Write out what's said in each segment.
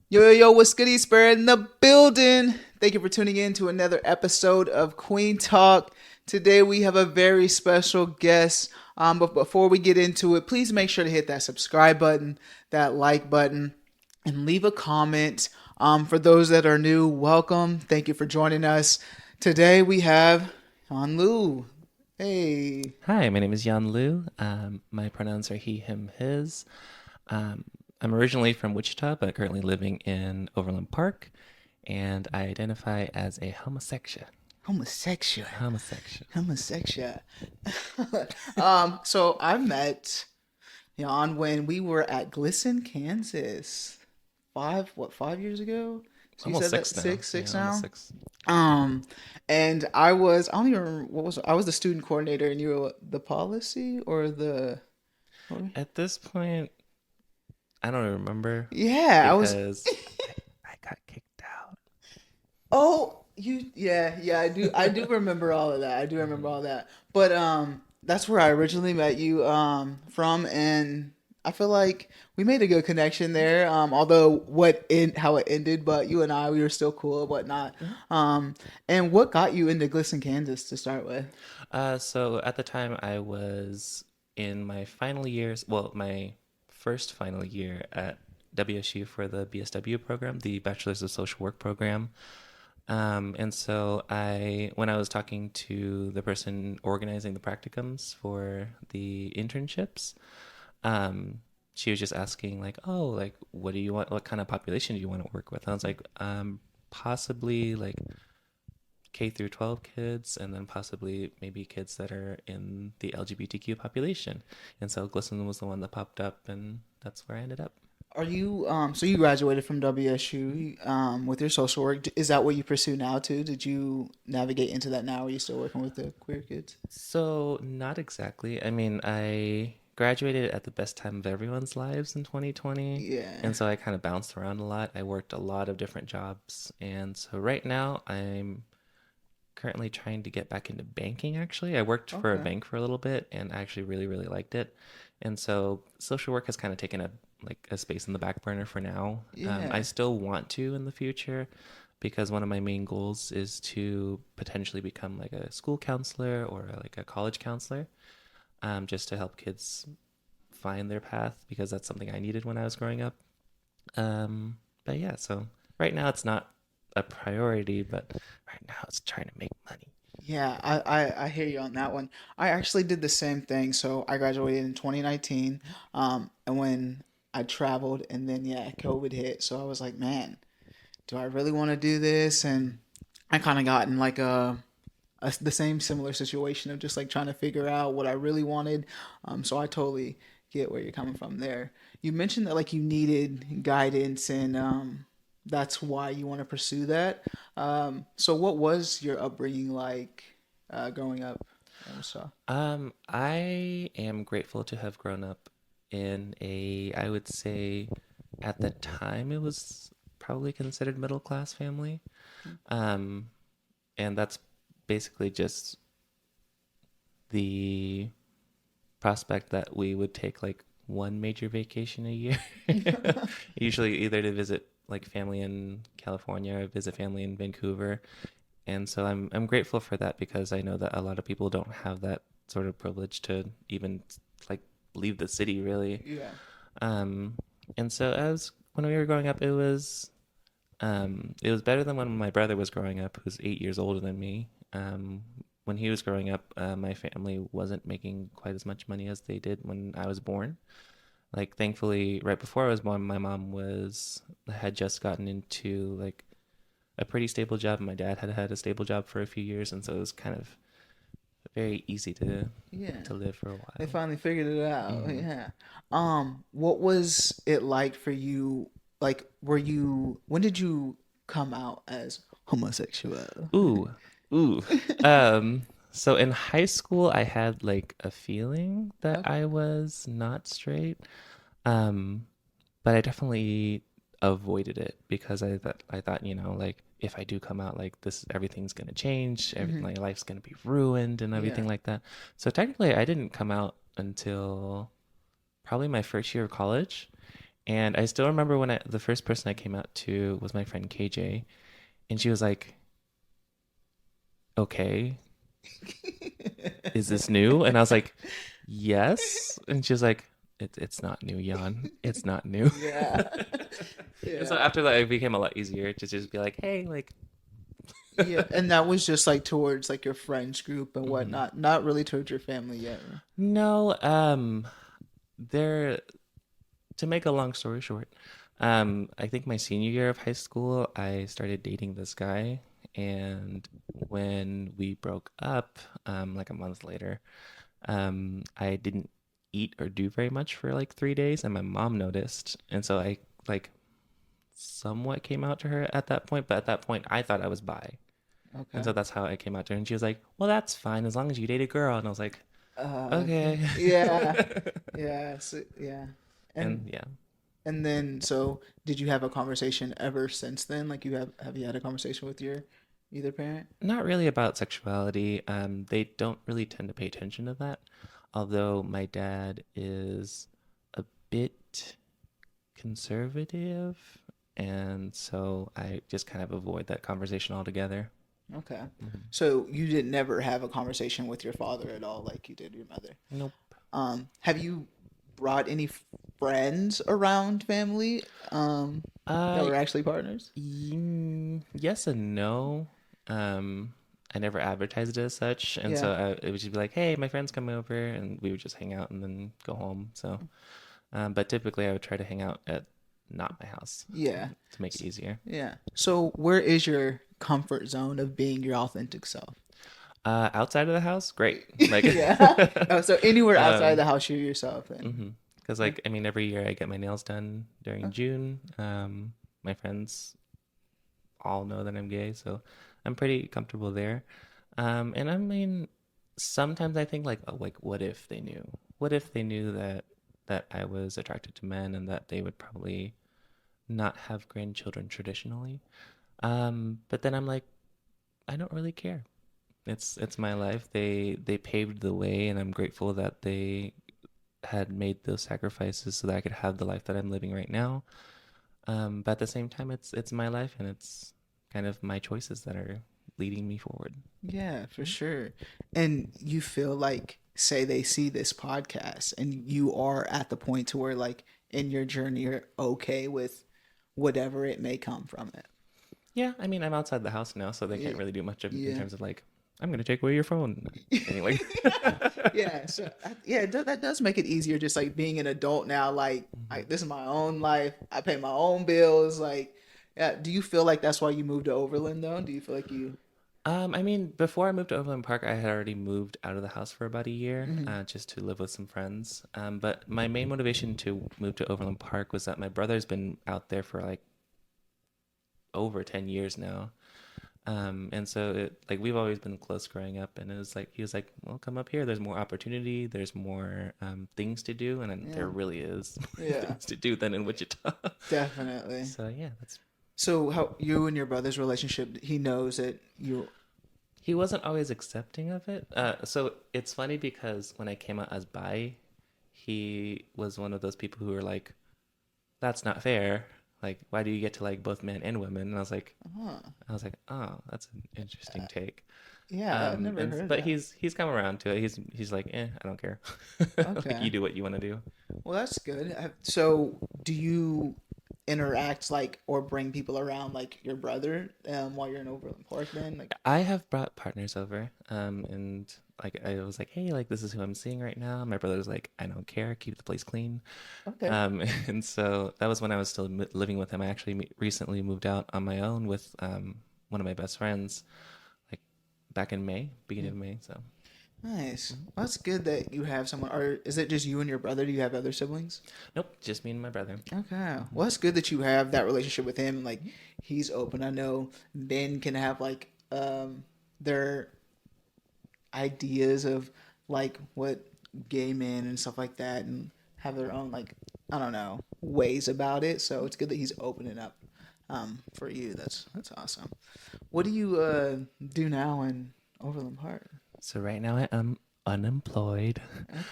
Yo, yo, yo, what's goody, Spirit in the building? Thank you for tuning in to another episode of Kueen Talk. Today we have a very special guest. But before we get into it, please make sure to hit that subscribe button, that like button, and leave a comment. For those that are new, welcome. Thank you for joining us. Today we have Han Lu. Hey. Hi, my name is Yan Lu. My pronouns are he, him, his. Um, I'm originally from Wichita, but currently living in Overland Park, and I identify as a homosexual. Homosexual. Homosexual. Homosexual. So I met Jan when we were at Glisson, Kansas. 5 years ago? So you Almost said that six now. six Yeah, almost now? six. Um, and I don't even remember I was the student coordinator and you were the policy or the, At this point, I don't remember yeah, I was, because I got kicked out. oh, yeah, I do remember all of that. I do remember Mhm. all that. But that's where I originally met you from, and I feel like we made a good connection there. Although how it ended, but you and I we were still cool and whatnot. Mhm. Um, and what got you into Glisson, Kansas to start with? So at the time, I was in my final years, well, my first final year at WSU for the BSW program, the Bachelor's of Social Work program. And so when I was talking to the person organizing the practicums for the internships, um, she was just asking like, oh, like, what do you want? What kind of population do you want to work with? And I was like, possibly like K through 12 kids, and then possibly maybe kids that are in the LGBTQ population. And so Glisten was the one that popped up, and that's where I ended up. Are you so you graduated from WSU with your social work? Is that what you pursue now too? Did you navigate into that now? Are you still working with the queer kids? So, not exactly. I mean, I graduated at the best time of everyone's lives in 2020. Yeah. And so I kind of bounced around a lot. I worked a lot of different jobs. And so right now I'm currently trying to get back into banking, actually. I worked for a Okay. bank for a little bit and I actually really, really liked it. And so social work has kind of taken a space in the back burner for now. I Yeah. still want to in the future because one of my main goals is to potentially become like a school counselor or like a college counselor, just to help kids find their path because that's something I needed when I was growing up. But yeah, so right now it's not a priority, but right now it's trying to make money. Yeah, I hear you on that one. I actually did the same thing. So I graduated in 2019. And when I traveled and then yeah, COVID hit. So I was like, man, do I really want to do this? And I kind of got in like the same similar situation of just like trying to figure out what I really wanted. So I totally get where you're coming from there. You mentioned that like you needed guidance and that's why you want to pursue that. So what was your upbringing like growing up? So I am grateful to have grown up in I would say, at the time it was probably considered middle class family. Um, and that's basically just the prospect that we would take like one major vacation a year, usually either to visit like family in California or visit family in Vancouver. And so I'm grateful for that because I know that a lot of people don't have that sort of privilege to even like leave the city really. yeah. Um, and so as when we were growing up, it was better than when my brother was growing up, who's 8 years older than me. When he was growing up, my family wasn't making quite as much money as they did when I was born. Like, thankfully, right before I was born, my mom was had just gotten into like a pretty stable job, and my dad had had a stable job for a few years, and so it was kind of very easy Yeah. to live for a They while. finally figured it out. Hmm. Yeah. What was it like for you? Like, when did you come out as homosexual? Ooh, ooh. So in high school, I had like a feeling that Okay. I was not straight. Um, but I definitely avoided it because I thought, like if I do come out, like this, everything's gonna change, Hmm. my life's gonna be ruined and Yeah. everything like that. So technically, I didn't come out until probably my first year of college, And I still remember when the first person I came out to was my friend KJ, and she was like, "Okay, is this new?" And I was like, "Yes." And she was like, "It's not new, Jan. It's not new." Yeah. And so Yeah. after that, it became a lot easier to just be like, "Hey, like." Yeah, and that was just like towards like your friends group and Mhm. whatnot, not really towards your family yet. No, there. To make a long story short, I think my senior year of high school, I started dating this guy, and when we broke up, like a month later, I didn't eat or do very much for like 3 days, and my mom noticed, and so I like somewhat came out to her at that point, but at that point, I thought I was bi, and Okay. so that's how I came out to her, and she was like, "Well, that's fine as long as you date a girl," and I was like, Okay. "Okay," Yeah. Yeah. So, yeah. And and yeah. and then so did you have a conversation ever since then? Like have you had a conversation with your either parent? Not really about sexuality. They don't really tend to pay attention to that. Although my dad is a bit conservative, and so I just kind of avoid that conversation altogether. Okay. Mhm. So you did never have a conversation with your father at all like you did your mother. Nope. Have you brought any friends around family that Uh, were actually partners? yes and no. I never advertised it as such, and Yeah. so it would just be like, "Hey, my friend's coming over," and we would just hang out and then go home. So, but typically, I would try to hang out at not my house Yeah. to make it easier. Yeah. So where is your comfort zone of being your authentic self? Outside of the house, great. Like, Yeah. Oh, so anywhere outside um, the house, you're yourself then. mm-hmm. Because like, I mean, every year I get my nails done during June. My friends all know that I'm gay, so I'm pretty comfortable there. And I mean, sometimes I think like, oh, like, what if they knew? What if they knew that I was attracted to men and that they would probably not have grandchildren traditionally? But then I'm like, I don't really care. It's my life. They paved the way, and I'm grateful that they had made those sacrifices so that I could have the life that I'm living right now. But at the same time, it's my life, and it's kind of my choices that are leading me forward. Yeah, for sure. And you feel like, say they see this podcast and you are at the point to where like in your journey you're okay with whatever it may come from it. Yeah, I mean, I'm outside the house now, so they can't Yeah. really do much of, in Yeah. terms of like, I'm gonna take away your phone. Anyway. Yeah, so yeah, that does make it easier. Just like being an adult now, like this is my own life. I pay my own bills. Like, yeah. Do you feel like that's why you moved to Overland though? Do you feel like you? I mean, before I moved to Overland Park, I had already moved out of the house for about a year, Mhm. just to live with some friends. But my main motivation to move to Overland Park was that my brother's been out there for like over 10 years now. And so like we've always been close growing up, and it was like he was like, "Well, come up here. There's more opportunity. There's more things to do, and then Yeah, there really is more yeah, things to do than in Wichita." definitely. So yeah, that's So how you and your brother's relationship? He knows that you. he wasn't always accepting of it. So it's funny because when I came out as bi, he was one of those people who were like, "That's not fair. Like, why do you get to like both men and women?" And Huh. I was like, "Oh, that's an interesting take." Yeah, I've never And heard but that. he's come around to it. He's like, I don't care. Like Okay. you do what you want to do. Well, that's good. So, do you interact like or bring people around like your brother while you're in Overland Park then? Like, I have brought partners over, and like I was like, hey, like this is who I'm seeing right now. My brother's like, I don't care, keep the place clean. okay. And so that was when I was still living with him. I actually recently moved out on my own with one of my best friends, like back in May, beginning of May. So Nice. Well, that's good that you have someone. Or is it just you and your brother? Do you have other siblings? nope, just me and my brother. Okay. Well, it's good that you have that relationship with him. Like, he's open. I know men can have like their ideas of like what gay men and stuff like that, and have their own like I don't know ways about it. So it's good that he's opening up for you. That's awesome. What do you do now in Overland Park? So right now I am unemployed.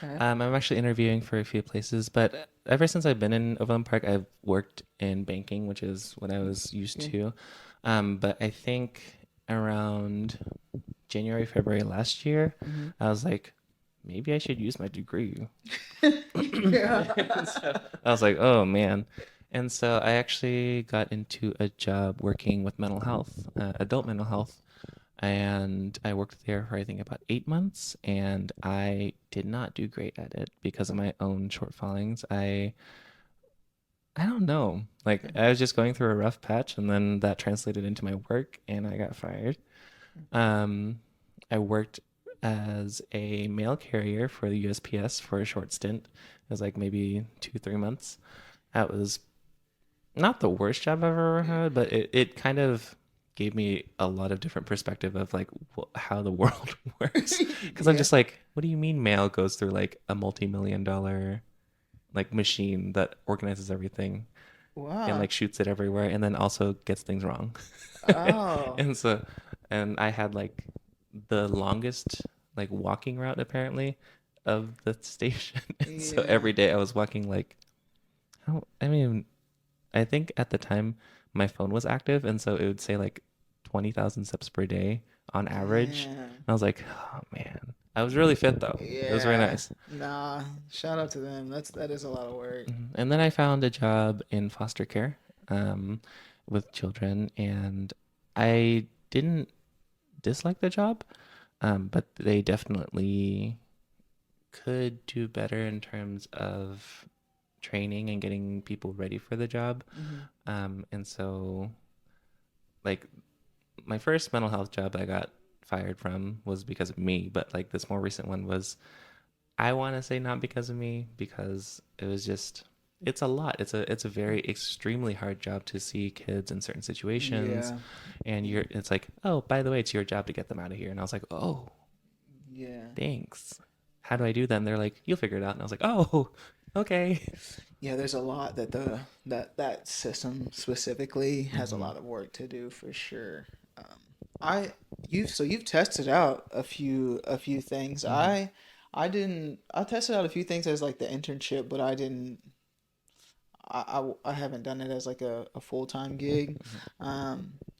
Okay. I'm actually interviewing for a few places, but ever since I've been in Overland Park, I've worked in banking, which is what I was used Yeah. to. But I think around January, February last year, Hmm. I was like, maybe I should use my degree. And Yeah. so I was like, oh man. And so I actually got into a job working with mental health, adult mental health. And I worked there for I think about 8 months, and I did not do great at it because of my own shortfallings. I don't know. Like I was just going through a rough patch, and then that translated into my work, and I got fired. Um, I worked as a mail carrier for the USPS for a short stint. It was like maybe 2, 3 months. That was not the worst job I've ever had, but it kind of gave me a lot of different perspective of like how the world works. Because I'm Yeah. just like, what do you mean mail goes through like a multi-million-dollar like machine that organizes everything and Wow. like shoots it everywhere and then also gets things wrong? Oh. And so, and I had like the longest like walking route apparently of the station. And so Yeah. every day I was walking like, how, I mean, I think at the time my phone was active, and so it would say like 20,000 steps per day on average. Damn. I was like, oh man. I was really fit though. It was very Yeah. nice. Nah. Shout out to them. That is a lot of work. And then I found a job in foster care um, with children, and I didn't dislike the job, but they definitely could do better in terms of training and getting people ready for the job. Hmm. And so, like, my first mental health job I got fired from was because of me, but like this more recent one was I want to say not because of me because it was just it's a lot. It's a very extremely hard job to see kids in certain situations Yeah. and you're it's like, "Oh, by the way, it's your job to get them out of here." And I was like, "Oh, Yeah. thanks. How do I do that?" And they're like, "You'll figure it out." And I was like, "Oh, okay." Yeah, there's a lot that that system specifically has a Hmm. lot of work to do for sure. Um, I you've tested out a few things. Hmm. I didn't. I tested out a few things as like the internship, but I didn't. I haven't done it as like a full time gig.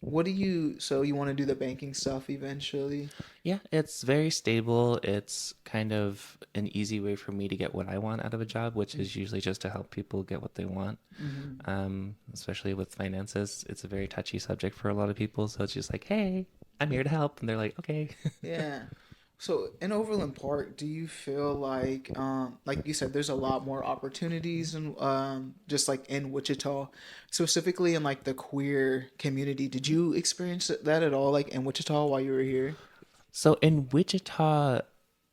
What do you? So you want to do the banking stuff eventually? Yeah, it's very stable. It's kind of an easy way for me to get what I want out of a job, which is usually just to help people get what they want. Mm-hmm. Especially with finances, it's a very touchy subject for a lot of people. So it's just like, hey, I'm here to help, and they're like, okay. Yeah. So in Overland Park, do you feel like you said, there's a lot more opportunities and just like in Wichita, specifically in like the queer community. Did you experience that at all, like in Wichita while you were here? So in Wichita,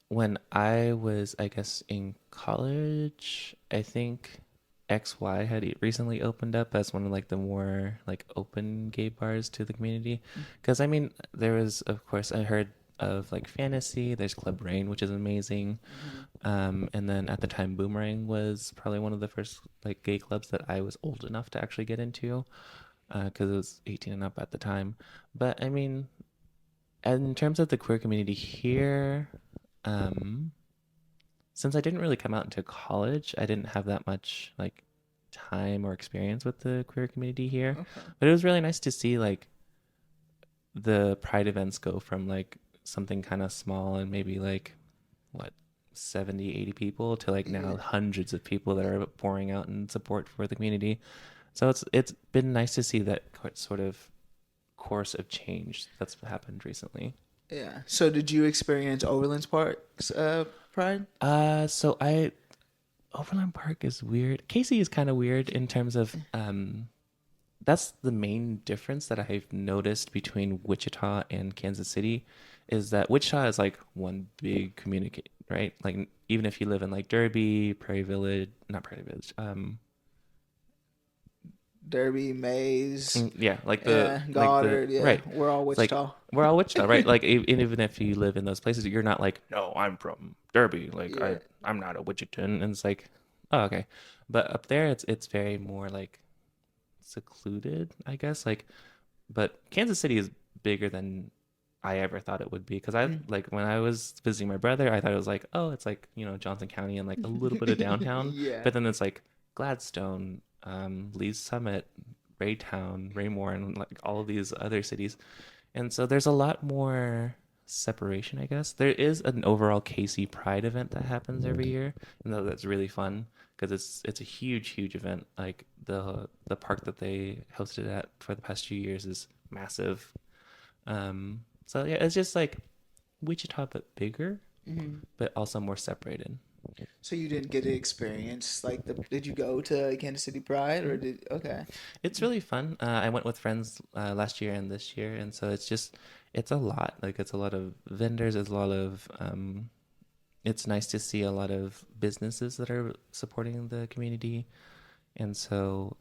when I was, I guess, in college, I think XY had recently opened up as one of like the more like open gay bars to the community. Because I mean, there was, of course, I heard of like Fantasy. There's Club Rain, which is amazing. Mm-hmm. And then at the time, Boomerang was probably one of the first like gay clubs that I was old enough to actually get into because it was 18 and up at the time. But I mean, in terms of the queer community here, um, since I didn't really come out into college, I didn't have that much like time or experience with the queer community here. Okay. But it was really nice to see like the pride events go from like something kind of small and maybe like what 70, 80 people to like now Yeah. hundreds of people that are pouring out in support for the community. So it's been nice to see that sort of course of change that's happened recently. Yeah. So did you experience Overland Park's Pride? So I Overland Park is weird. Casey is kind of weird in terms of that's the main difference that I've noticed between Wichita and Kansas City is that Wichita is like one big community, right? Like even if you live in like Derby, Prairie Village, not Prairie Village, Derby, Mays, yeah, yeah, like the Goddard, yeah. right. We're all It's like Wichita. we're all Wichita, right? Like even if you live in those places, you're not like, no, I'm from Derby. Like Yeah. I'm not a Wichitan, and it's like, oh okay. But up there, it's very more like secluded, I guess. Like, but Kansas City is bigger than I ever thought it would be. Because I Mm. like when I was visiting my brother, I thought it was like, oh, it's like, Johnson County and like a little bit of downtown. Yeah. But then it's like Gladstone, Lee's Summit, Raytown, Raymore, and like all of these other cities. And so there's a lot more separation, I guess. There is an overall KC Pride event that happens every year, and that's really fun because it's a huge, huge event. Like the park that they hosted at for the past few years is massive. So yeah, it's just like Wichita but bigger, Hmm. but also more separated. So you didn't get to experience like the? Did you go to Kansas City Pride or Mhm. did? Okay. It's really fun. I went with friends last year and this year, and so it's a lot. Like it's a lot of vendors. It's a lot of it's nice to see a lot of businesses that are supporting the community, and so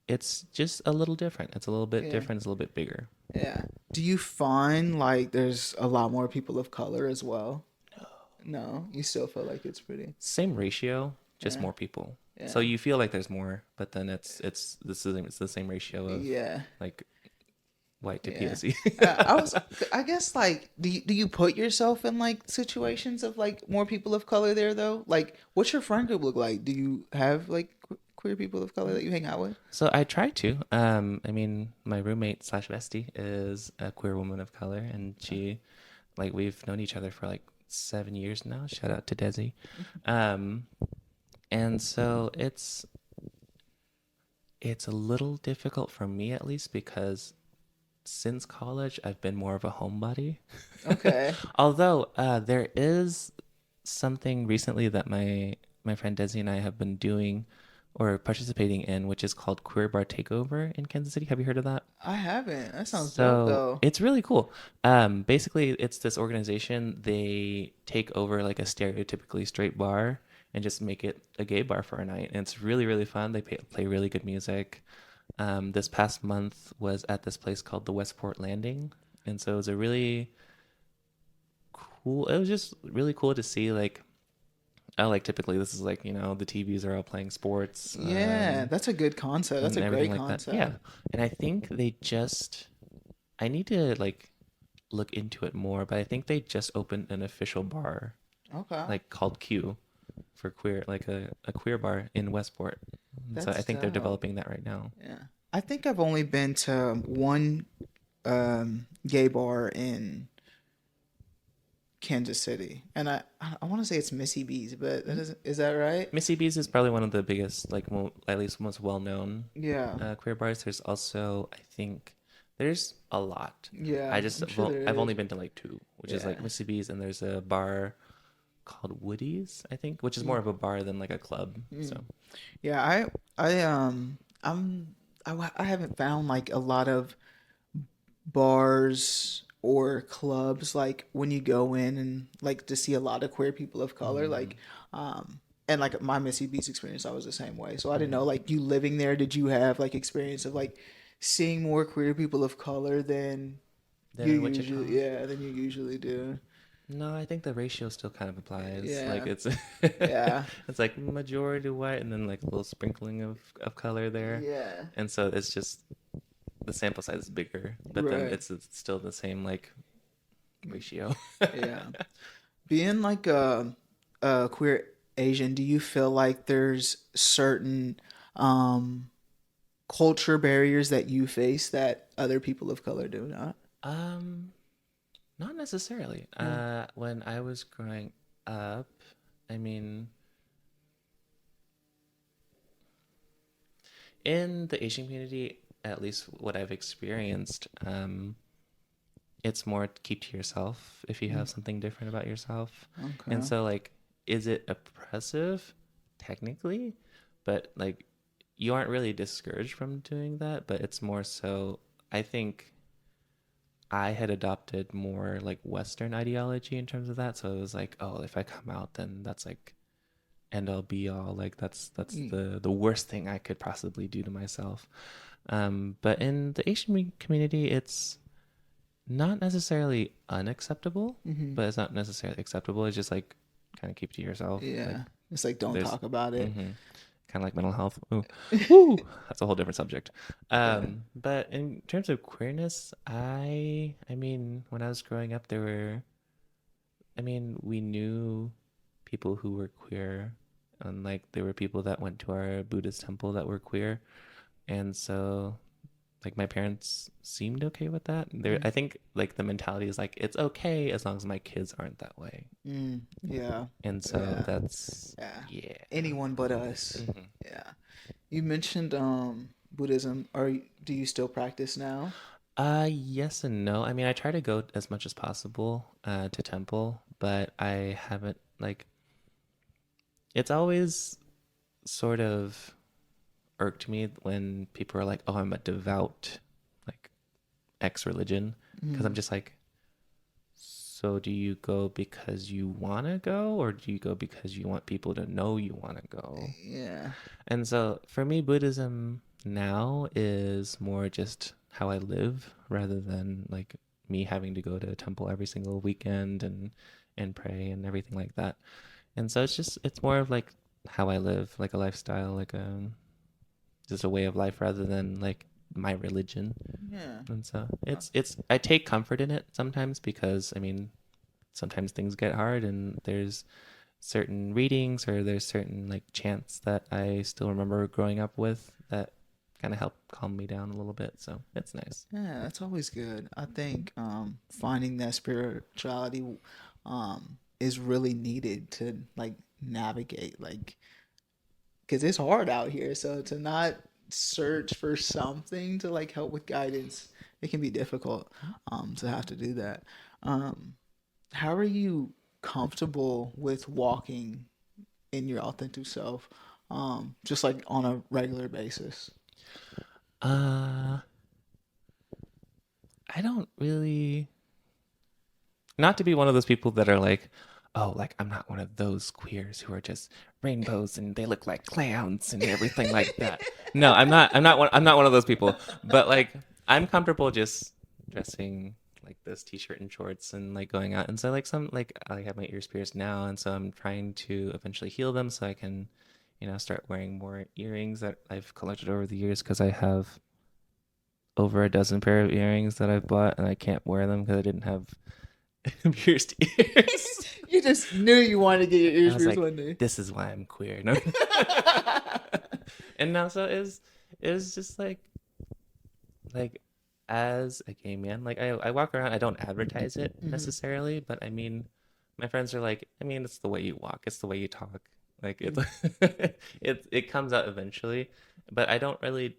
it's just a little different. It's a little bit Yeah. different. It's a little bit bigger. Yeah. Do you find like there's a lot more people of color as well? No, you still feel like it's pretty. Same ratio, just Yeah. more people. So Yeah. you feel like there's more, but then it's the same ratio of Yeah. like white to Yeah. POC. I was, I guess, like, do you put yourself in like situations of like more people of color there though? Like, what's your friend group look like? Do you have like queer people of color that you hang out with? So I try to. I mean, my roommate slash bestie is a queer woman of color, and she, like, we've known each other for like 7 years now. Shout out to Desi. Um, and so it's a little difficult for me at least because since college I've been more of a homebody. Okay. Although there is something recently that my friend Desi and I have been doing or participating in, which is called Queer Bar Takeover in Kansas City. Have you heard of that? I haven't. That sounds dope So though. it's really cool. Basically, it's this organization. They take over like a stereotypically straight bar and just make it a gay bar for a night. And it's really, really fun. They play really good music. This past month was at this place called the Westport Landing. And so it was a really cool, it was just really cool to see like, I like typically this is like, the TVs are all playing sports. Yeah, that's a good concept. That's And a everything great like that. Yeah. concept. And I think I need to like look into it more, but I think they just opened an official bar Okay. like called Q for queer, like a queer bar in Westport. And so I That's think they're dope. developing that right now. Yeah. I think I've only been to one gay bar in Kansas City, and I want to say it's Missy B's, but is that right? Missy B's is probably one of the biggest, like at least most well-known Yeah. queer bars. There's also, I think, there's a lot. Yeah, I'm sure there I've is. only been to like two, which is Yeah. like Missy B's, and there's a bar called Woody's, I think, which is more Mm. of a bar than like a club. So Mm. Yeah, I haven't found like a lot of bars or clubs like when you go in and like to see a lot of queer people of color mm, like and like my Missy B's experience I was the same way. So I didn't know mm. like you living there, did you have like experience of like seeing more queer people of color than Then you in usually Wichita, yeah, than you usually do. no, I think the ratio still kind of applies. Like Yeah. it's Yeah. it's like majority white and then like a little sprinkling of color there. Yeah. And so it's just the sample size is bigger, but then Right. it's still the same like ratio. Yeah. Being like a queer Asian, do you feel like there's certain um culture barriers that you face that other people of color do not? Um, Not necessarily. Mm. When I was growing up, I mean, in the Asian community, at least what I've experienced, it's more keep to yourself if you Mm. have something different about yourself. And Okay. so, like, is it oppressive? Technically, but like, you aren't really discouraged from doing that, but it's more so, I think I had adopted more like Western ideology in terms of that. So it was like, oh, if I come out, then that's like end all be all. Like that's Mm. the worst thing I could possibly do to myself. But in the Asian community, it's not necessarily unacceptable, Hmm. but it's not necessarily acceptable. It's just like kind of keep to yourself. Like Yeah. It's like don't there's talk about it. kind kind of like mental health. Ooh, woo, that's a whole different subject. Yeah. But in terms of queerness, I mean, when I was growing up, I mean, we knew people who were queer, and like there were people that went to our Buddhist temple that were queer, and so like my parents seemed okay with that. There, Mm, I think like the mentality is like it's okay as long as my kids aren't that way, yeah. and so Yeah. that's Yeah. yeah. Anyone but us. hmm Yeah. You mentioned Buddhism. Do you still practice now? Yes and no. I mean, I try to go as much as possible to temple, but I haven't like it's always sort of irked me when people are like, "Oh, I'm a devout like X religion," because I'm Mm, just like, so do you go because you want to go, or do you go because you want people to know you want to go? yeah. And so for me, Buddhism now is more just how I live rather than like me having to go to a temple every single weekend and pray and everything like that. And so it's more of like how I live, like a lifestyle, like a just a way of life rather than like my religion. Yeah. And so Uh, it's I take comfort in it sometimes because I mean sometimes things get hard and there's certain readings or there's certain like chants that I still remember growing up with that kind of help calm me down a little bit. So it's nice. Yeah, that's always good. I think finding that spirituality is really needed to like navigate like because it's hard out here. So to not search for something to like help with guidance, it can be difficult to have to do that. Um, how are you comfortable with walking in your authentic self, just like on a regular basis? Uh, I don't really not to be one of those people that are like, oh, like I'm not one of those queers who are just rainbows and they look like clowns and everything like that. No, I'm not one of those people. But like I'm comfortable just dressing like this t-shirt and shorts and like going out. And so like some like I have my ears pierced now and so I'm trying to eventually heal them so I can, you know, start wearing more earrings that I've collected over the years because I have over a dozen pair of earrings that I've bought and I can't wear them because I didn't have pierced ears. You just knew you wanted to get your I ears was pierced like, one day. this is why I'm queer. No. And now so it was just like as a gay man, like I walk around, I don't advertise it Hmm. necessarily, but I mean my friends are like, I mean, it's the way you walk, it's the way you talk. Like it's it comes out eventually. But I don't really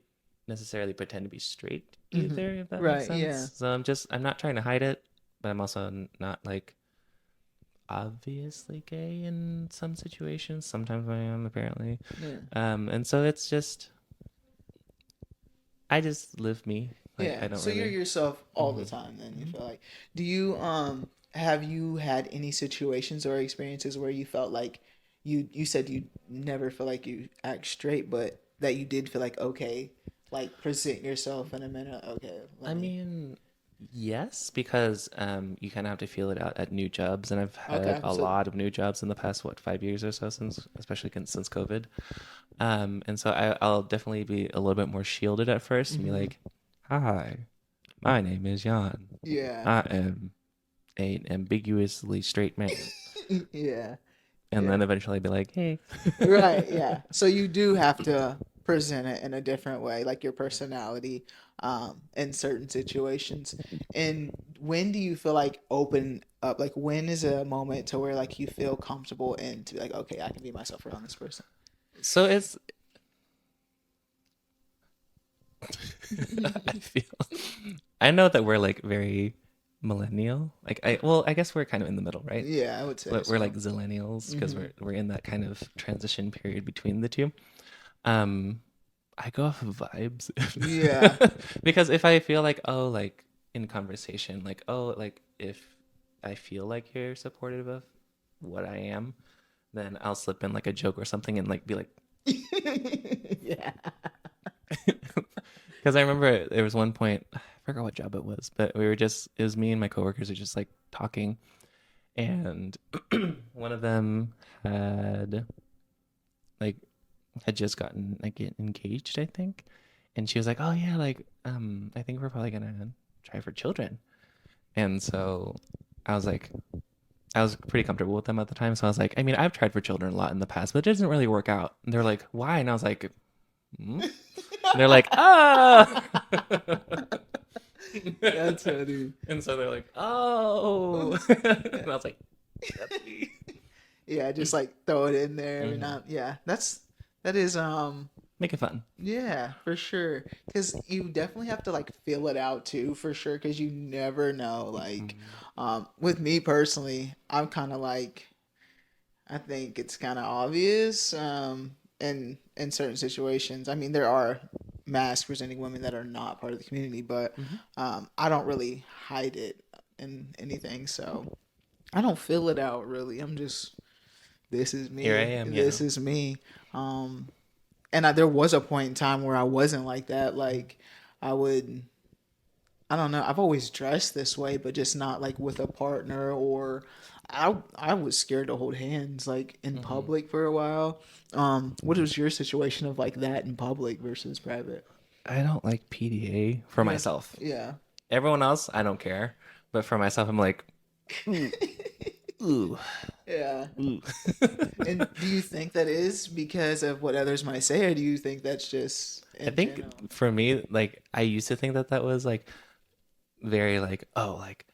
necessarily pretend to be straight Hmm. either, if that makes Right. Yeah. sense. So I'm not trying to hide it, but I'm also not like obviously gay in some situations. Sometimes I am apparently. Yeah. And so it's just I just live me. Like Yeah. I don't So you're really. yourself all the hmm time. Then you hmm feel like. Do you have you had any situations or experiences where you felt like you said you never feel like you act straight, but that you did feel like present yourself in a manner. Okay. Let I me. mean, yes, because you kind of have to feel it out at new jobs, and I've had Okay. a So. lot of new jobs in the past 5 years or so since, especially since COVID. And so I'll definitely be a little bit more shielded at first and be Hmm. like, "Hi, my name is Jan. Yeah. I am an ambiguously straight man." Yeah. And Yeah. then eventually be like, hey. Right, yeah. So you do have to present it in a different way, like your personality, in certain situations. And when do you feel like open up? Like when is a moment to where like you feel comfortable and to be like, okay, I can be myself around this person. So it's, I feel, I know that we're like very millennial. Well, I guess we're kind of in the middle, right? Yeah, I would say We're like so. zillennials because Hmm. we're in that kind of transition period between the two. Um, I go off of vibes Yeah. because if I feel like, oh, like in conversation, like, oh, like if I feel like you're supportive of what I am, then I'll slip in like a joke or something and like be like, Yeah. because I remember there was one point, I forgot what job it was, but it was me and my coworkers were just like talking, and one of them had like had just gotten like engaged, I think. And she was like, "Oh yeah, like I think we're probably gonna try for children." And so I was like, I was pretty comfortable with them at the time. So I was like, I mean, I've tried for children a lot in the past, but it doesn't really work out. And they're like, "Why?" And I was like, hmm? And they're like, "Ah." That's funny. And so they're like, "Oh." And Yeah. I was like, "Really?" Yeah, just like throw it in there every Hmm. now. Yeah, that is Make it fun. yeah, for sure. Because you definitely have to like feel it out too, for sure. Because you never know. Like, Mhm. with me personally, I'm kind of like, I think it's kind of obvious. In certain situations, I mean, there are mass presenting women that are not part of the community, but Hmm. I don't really hide it in anything. So I don't feel it out really. I'm just this is Here I me. am, yeah. This is me. Um, there was a point in time where I wasn't like that. Like I would, I don't know. I've always dressed this way, but just not like with a partner or I was scared to hold hands like in Hmm. public for a while. What was your situation of like that in public versus private? I don't like PDA for Yeah, myself. yeah. Everyone else, I don't care. But for myself, I'm like, ooh, ooh, Yeah. ooh. And do you think that is because of what others might say, or do you think that's just I in think general? for me, like, I used to think that that was like very like, oh, like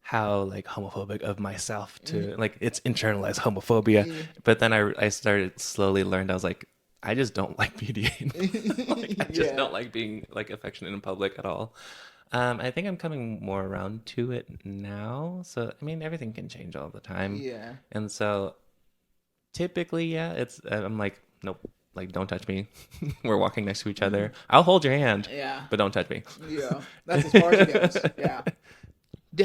how like homophobic of myself Mhm. to like it's internalized homophobia. Yeah. But then I started slowly learned I was like, I just don't like PDA. Like I just Yeah. don't like being like affectionate in public at all. I think I'm coming more around to it now. So I mean, everything can change all the time, Yeah. and so typically, yeah, it's I'm like, nope, like don't touch me. We're walking next to each other. I'll hold your hand, Yeah. but don't touch me. Yeah. That's as far as it goes. Yeah.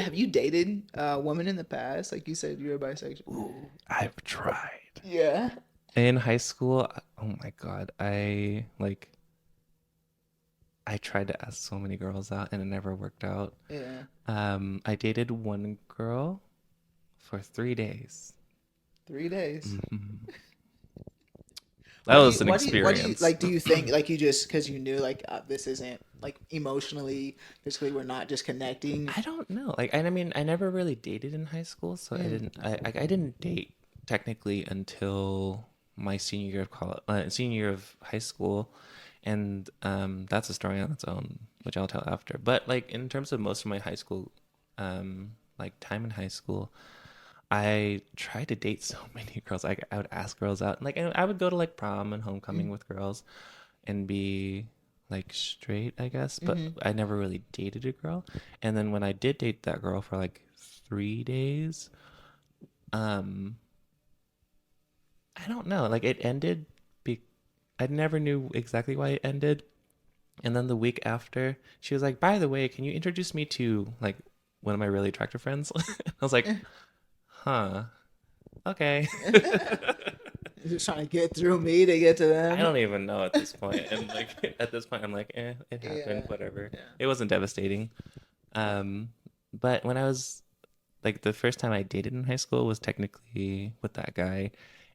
Have you dated women in the past? Like you said, you're bisexual. Ooh, I've tried. Yeah. In high school, oh my God, I tried to ask so many girls out and it never worked out. Yeah. I dated one girl for 3 days. 3 days. Hmm. That was an What do you experience. like? Do you think like you just because you knew like this isn't like emotionally, physically, we're not just connecting. I don't know. Like, I mean, I never really dated in high school, so I Mm. didn't. I didn't date technically until my senior year of college, senior year of high school, and that's a story on its own, which I'll tell after. But like in terms of most of my high school, like time in high school, I tried to date so many girls. Like I would ask girls out, and like I would go to like prom and homecoming Mm. with girls, and be like straight, I guess. But Mm-hmm. I never really dated a girl. And then when I did date that girl for like 3 days, um, I don't know. Like it ended. I never knew exactly why it ended. And then the week after, she was like, "By the way, can you introduce me to like one of my really attractive friends?" I was like, "Huh, okay." Just trying to get through me to get to I them. don't even know at this point. And like at this point, I'm like, it happened, Yeah. whatever. Yeah. It wasn't devastating. Um, but when I was like the first time I dated in high school was technically with that guy,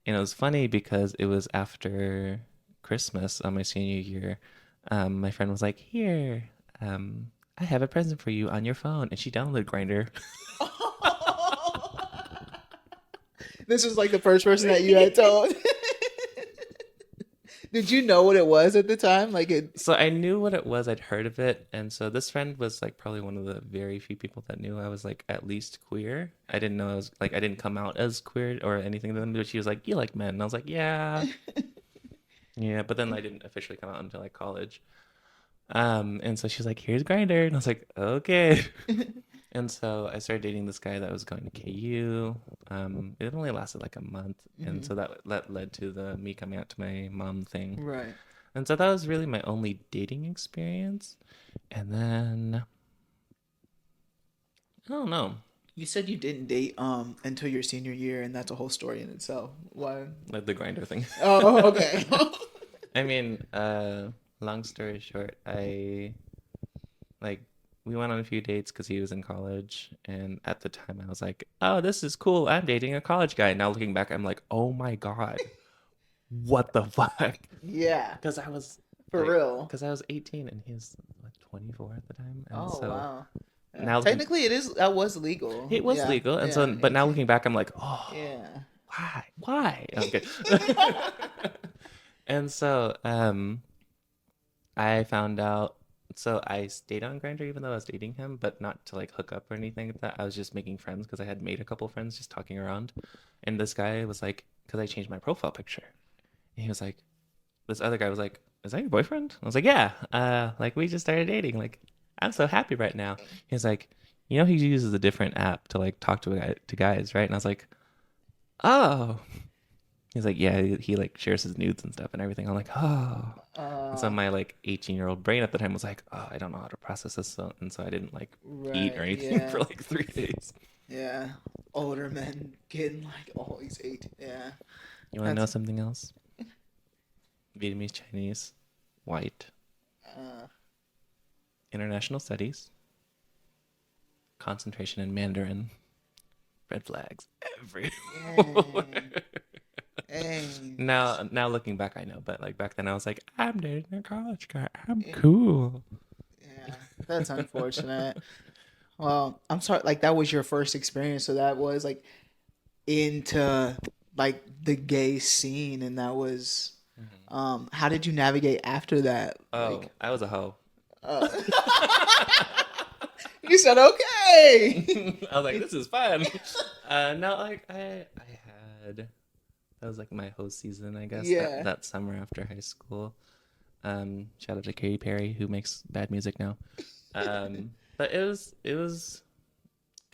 and it was funny because it was after Christmas on my senior year. My friend was like, "Here, I have a present for you on your phone," and she downloaded Grinder. This was like the first person that you had told. Did you know what it was at the time? Like it. So I knew what it was. I'd heard of it, and so this friend was like probably one of the very few people that knew I was like at least queer. I didn't know I was like I didn't come out as queer or anything to them, but she was like, "You like men?" And I was like, "Yeah, yeah." But then I didn't officially come out until like college. And so she's like, "Here's Grinder," and I was like, "Okay." And so I started dating this guy that was going to KU. It only lasted like a month, and Mhm. so that led to the me coming out to my mom thing. Right. And so that was really my only dating experience. And then I don't know, You said you didn't date until your senior year, and that's a whole story in itself. Why? like the Grinder thing. Oh, okay. I mean, long story short, I like we went on a few dates because he was in college, and at the time I was like, "Oh, this is cool. I'm dating a college guy." Now looking back, I'm like, "Oh my god, what the fuck? Yeah, Because I was for like, real. because I was 18 and he was like 24 at the time, and Oh so wow. Yeah. now looking, Technically, it is that was legal. it was Yeah, legal, and yeah, so but now 18. looking back, I'm like, oh, Yeah. why? Okay. And so I found out. So I stayed on Grindr even though I was dating him, but not to like hook up or anything like that. I was just making friends because I had made a couple friends just talking around. And this guy was like, because I changed my profile picture, and he was like, this other guy was like, "Is that your boyfriend?" I was like, "Yeah." Like we just started dating. Like I'm so happy right now. He was like, "You know, he uses a different app to like talk to guys, right?" And I was like, "Oh." He's like, "Yeah, he like shares his nudes and stuff and everything." I'm like, "Oh." And so Uh, my like 18-year-old brain at the time was like, "Oh, I don't know how to process this," and so I didn't like eat or right. anything for Yeah. like 3 days. Yeah. Older men getting like always 18. Yeah. You want to know That's something else? Vietnamese, Chinese, white, uh international studies, concentration in Mandarin, red flags everywhere. dang. Dang. Now looking back, I know, but like back then, I was like, I'm dating a college guy. I'm Yeah. cool. Yeah. That's unfortunate. Well, I'm sorry, like that was your first experience, so that was like into like the gay scene, and that was Mhm. how did you navigate after that? Oh, Like I was a hoe. uh, you said okay. I was like, this is fun. No, like I had that was like my host season, I guess, Yeah. that summer after high school. Shout out to Katy Perry who makes bad music now. But it was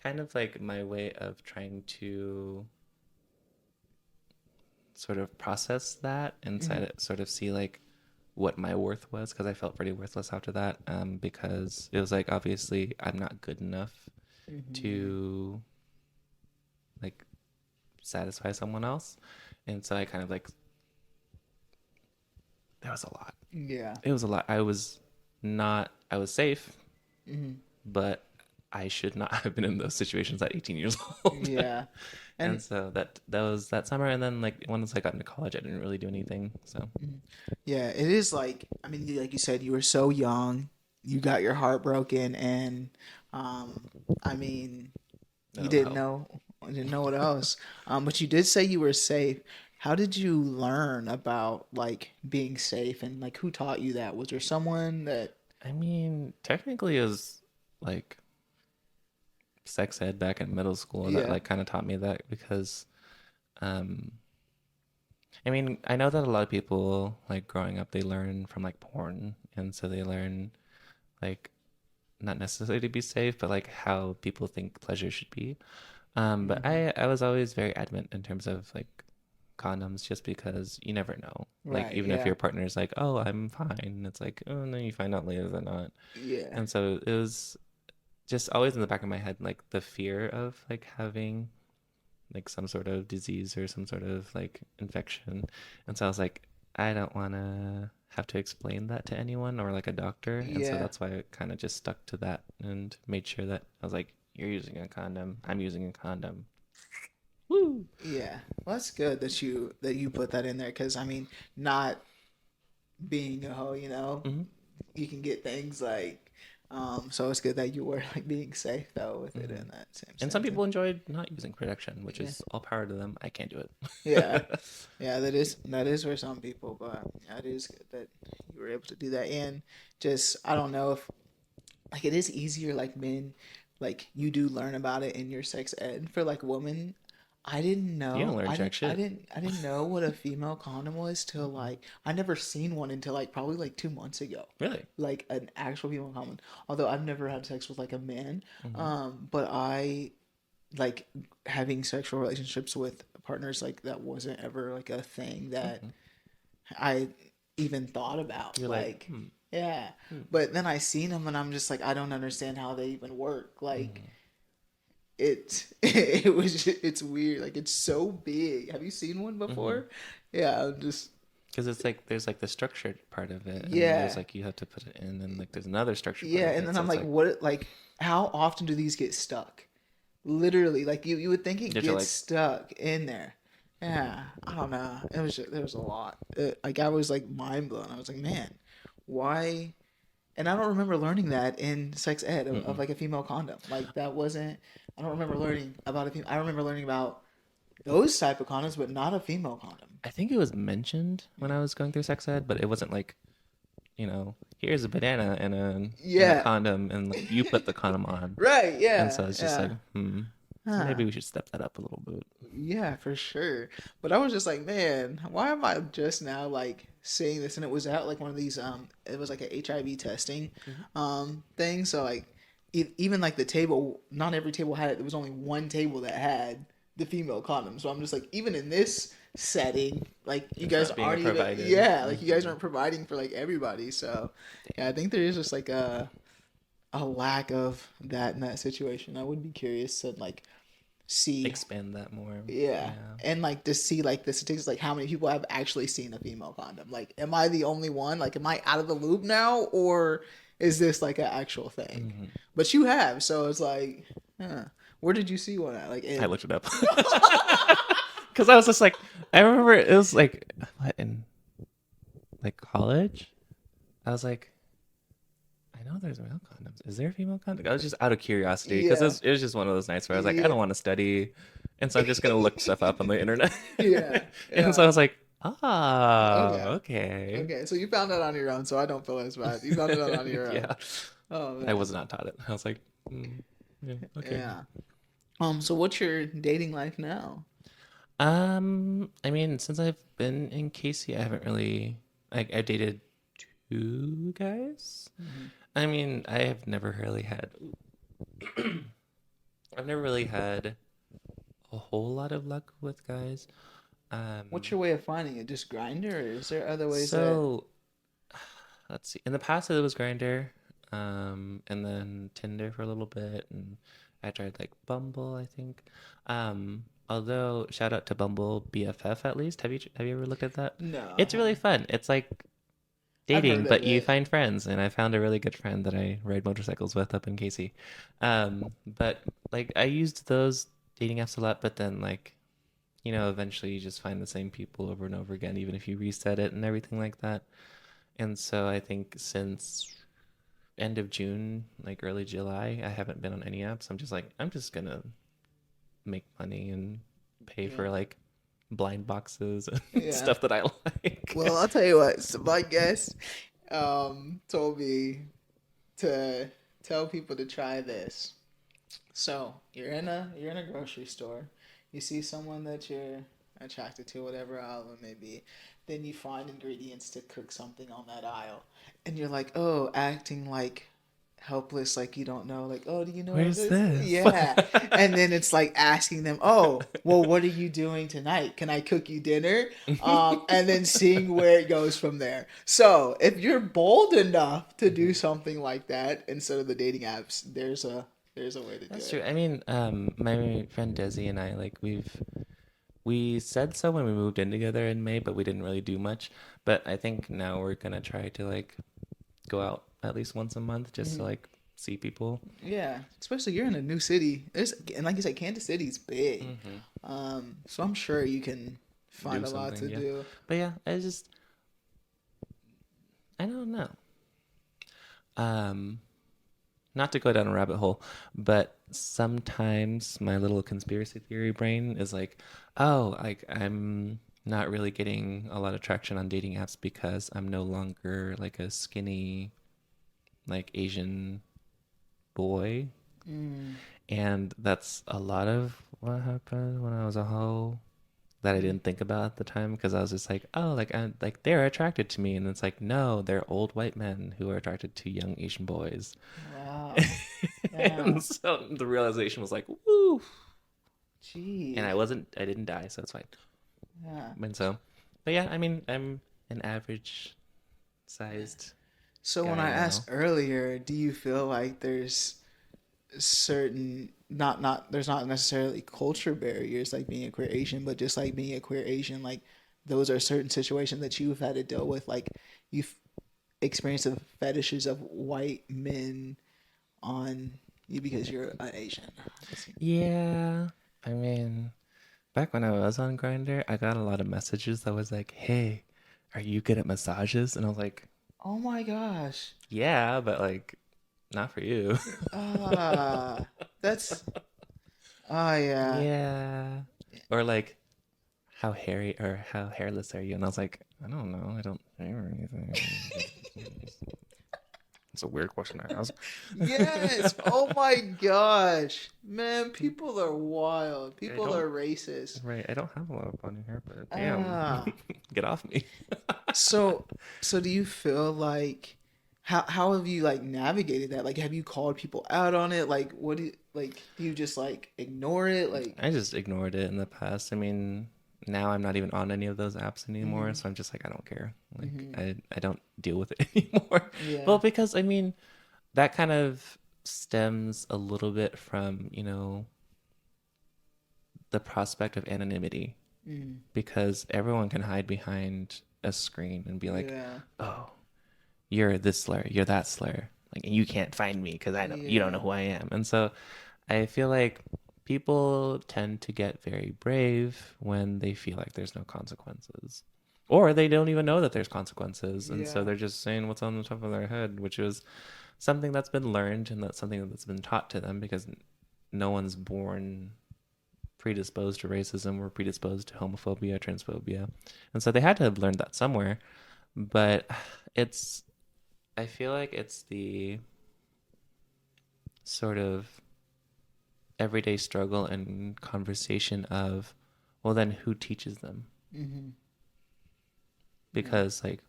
kind of like my way of trying to sort of process that and Mhm. sort of see like what my worth was because I felt pretty worthless after that. Because it was like obviously I'm not good enough Mhm. to like satisfy someone else, and so I kind of like there was a lot. Yeah. It was a lot. I was not. I was safe, Mhm. but I should not have been in those situations at 18 years old. Yeah. And And so that was that summer, and then like once I got into college, I didn't really do anything. So mhm. Yeah, it is like I mean, like you said, you were so young, you got your heart broken, and um, I mean, that you was a didn't know what else. But you did say you were safe. How did you learn about like being safe and like who taught you that? Was there someone that I mean, technically, it was like sex ed back in middle school that yeah. like kind of taught me that because, um, I mean, I know that a lot of people like growing up, they learn from like porn, and so they learn like not necessarily to be safe, but like how people think pleasure should be. But Hmm. I was always very adamant in terms of like condoms, just because you never know. Like Right, even if yeah. your partner's like, "Oh, I'm fine," it's like, "Oh no," you find out later they're not. Yeah. And so it was just always in the back of my head, like the fear of like having like some sort of disease or some sort of like infection. And so I was like, I don't want to have to explain that to anyone or like a doctor. And so Yeah. that's why I kind of just stuck to that and made sure that I was like, you're using a condom. I'm using a condom. Woo! Yeah. Well, that's good that you put that in there because I mean, not being a hoe, Mm-hmm. you can get things like so it's good that you were like being safe though with it Mm-hmm. in that same And some sense. people enjoyed not using protection, which Yeah. is all power to them. I can't do Yeah. it. Yeah, that is for some people, but yeah, it is good that you were able to do that. And just I don't know if like it is easier like men like you do learn about it in your sex ed for like women. I didn't You don't know. learn I jack didn't I shit. didn't I didn't know what a female condom was till Mm-mm. like I never seen one until like probably like 2 months ago. Really? Like an actual female condom. Although I've never had sex with like a man. Mm-hmm. But I like having sexual relationships with partners like that wasn't ever like a thing that Mm-hmm. I even thought about. You're like, Like, yeah. hmm. But then I seen them and I'm just like, I don't understand how they even work. Like, Mm-hmm. it's weird. Like, it's so big. Have you seen one Mm-hmm. before? Yeah, I'm just, Because it's like there's like the structured part of it, and then there's yeah. like you have to put it in, and like there's another structured part Yeah. of And it. then So I'm it's like, like how often do these get stuck? Literally, like you would think you it have to gets like stuck in there. Yeah, I don't know. There was a lot. Like I was like mind blown. I was like, man, why? And I don't remember learning that in sex ed of Mm-mm. like a female condom. Like that wasn't. I don't remember learning about a female. I remember learning about those type of condoms, but not a female condom. I think it was mentioned when I was going through sex ed, but it wasn't like, here's a banana and a Yeah. condom, and like you put the condom on. Right. And Yeah. so it's just Yeah. like, so Huh. maybe we should step that up a little bit. Yeah, for sure. But I was just like, man, why am I just now like seeing this? And it was at like one of these it was like a HIV testing Mhm. thing. So like even like the table, not every table had it. There was only one table that had the female condom. So I'm just like, even in this setting, like you It's guys not being aren't even, provided. yeah, like you guys Hmm. aren't providing for like everybody. So yeah, I Damn. think there is just like a lack of that in that situation. I would be curious to like see. Expand that more. Yeah. Yeah. And like to see like the statistics, like how many people have actually seen a female condom. Like, am I the only one? Like, am I out of the loop now, or is this like an actual thing? Hmm. But you have, so it's like, huh. Where did you see one at? Like I in. looked it up because I was just like, I remember it was like what in like college. I was like, I know there's male condoms. Is there a female condom? I was just out of curiosity because Yeah. it was just one of those nights where I was like, I Yeah. don't want to study, and so I'm just gonna look stuff up on the internet. Yeah. And so Yeah. I was like, oh, Okay. okay. Okay. So you found that on your own, so I don't feel as bad. You found it out on your own. Yeah, Oh I man. was not taught it. I was like, yeah, okay. Yeah. So what's your dating life now? I mean, since I've been in Casey, I haven't really I dated two guys. Mhm. I mean, I've never really had a whole lot of luck with guys. What's Um, your way of finding it? Just Grinder, or is there other ways that? so let's see. In the past, it was Grinder, and then Tinder for a little bit, and I tried like Bumble, I think. Although shout out to Bumble BFF at least. Have you ever looked at that? No, I It's really haven't. fun. It's like I've dating, heard of but you it. find friends, and I found a really good friend that I ride motorcycles with up in Casey. But like I used those dating apps a lot, but then like eventually you just find the same people over and over again, even if you reset it and everything like that. And so I think since end of June, like early July, I haven't been on any apps. I'm just like, I'm just gonna make money and pay Yeah. for like blind boxes and Yeah. stuff that I like. Well, I'll tell you what. So my guest told me to tell people to try this. So you're in a grocery store. You see someone that you're attracted to, whatever aisle it may be. Then you find ingredients to cook something on that aisle, and you're like, oh, acting like helpless, like you don't know, like, oh, do you know what Where's this? this? Yeah. And then it's like asking them, oh, well, what are you doing tonight? Can I cook you dinner? And then seeing where it goes from there. So if you're bold enough to do Mhm. something like that instead of the dating apps, there's a way to do That's true. it. I mean, my friend Desi and I, like, we said so when we moved in together in May, but we didn't really do much. But I think now we're gonna try to like go out at least once a month just to Mhm. like see people. Yeah, especially you're in a new city. There's and like you said, Kansas City's big. Hmm. So I'm sure you can find Do a lot something, to yeah. do. But yeah, I don't know. Um, Not to go down a rabbit hole, but sometimes my little conspiracy theory brain is like, oh, like I'm not really getting a lot of traction on dating apps because I'm no longer like a skinny, like Asian boy. Mm, And that's a lot of what happened when I was a hoe that I mm. didn't think about at the time because I was just like, oh, like they're attracted to me, and it's like, no, they're old white men who are attracted to young Asian boys. Wow. Yeah. And so the realization was like, woo. And Jeez. I didn't die, so it's fine. Yeah. And so, but yeah, I mean, I'm an average sized So when guy I now. asked earlier, do you feel like there's certain not there's not necessarily culture barriers like being a queer Asian, but just like being a queer Asian, like those are certain situations that you've had to deal with, like you've experienced the fetishes of white men on you because you're an Asian. Yeah, I mean, Back when I was on Grinder, I got a lot of messages that was like, "Hey, are you good at massages?" And I was like, Oh my gosh. "Yeah, but like not for you." Ah, that's oh yeah. Yeah. Or like, how hairy or how hairless are you? And I was like, I don't know. I don't hair or anything. It's a weird question to ask. Yes. Oh my gosh. Man, people are wild. I People don't. are racist. Right. I don't have a lot of funny hair, but damn, Ah. get off me. So so do you feel like how have you like navigated that? Like have you called people out on it? Like what do you like do you just like ignore it? Like I just ignored it in the past. I mean, now I'm not even on any of those apps anymore, mm-hmm, so I'm just like, I don't care. Like, mm-hmm, I don't deal with it anymore. yeah. Well, because I mean, that kind of stems a little bit from, the prospect of anonymity, Mm, because everyone can hide behind a screen and be like, yeah. "Oh, you're this slur, you're that slur." Like, and you can't find me because I don't, you don't know Yeah. who I am. And so I feel like people tend to get very brave when they feel like there's no consequences. Or they don't even know that there's consequences. And so Yeah. they're just saying what's on the top of their head, which is something that's been learned and that's something that's been taught to them, because no one's born predisposed to racism or predisposed to homophobia, transphobia. And so they had to have learned that somewhere. But it's, I feel like it's the sort of everyday struggle and conversation of, well, then who teaches them? Mm-hmm. Yeah. Because, like,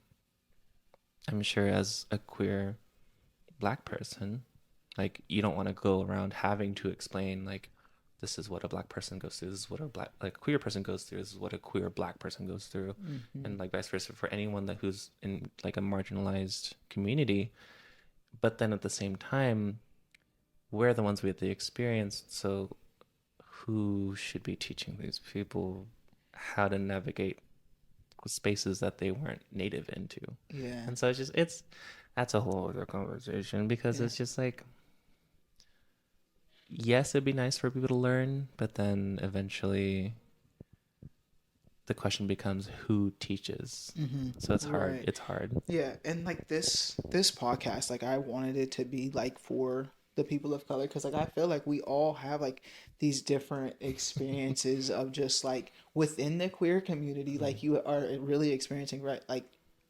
I'm sure as a queer black person, like, you don't want to go around having to explain, like, this is what a black person goes through, this is what a black, like, queer person goes through, this is what a queer black person goes through, Mm-hmm. and like vice versa for anyone that who's in like a marginalized community. But then at the same time, we're the ones with the experience, so who should be teaching these people how to navigate spaces that they weren't native into? Yeah. And so it's that's a whole other conversation, because Yeah. it's just like, yes, it'd be nice for people to learn, but then eventually the question becomes who teaches. Mm-hmm. So it's hard. Right. It's hard. Yeah, and like this podcast, like I wanted it to be like for the people of color because like I feel like we all have like these different experiences of just like within the queer community, like you are really experiencing right like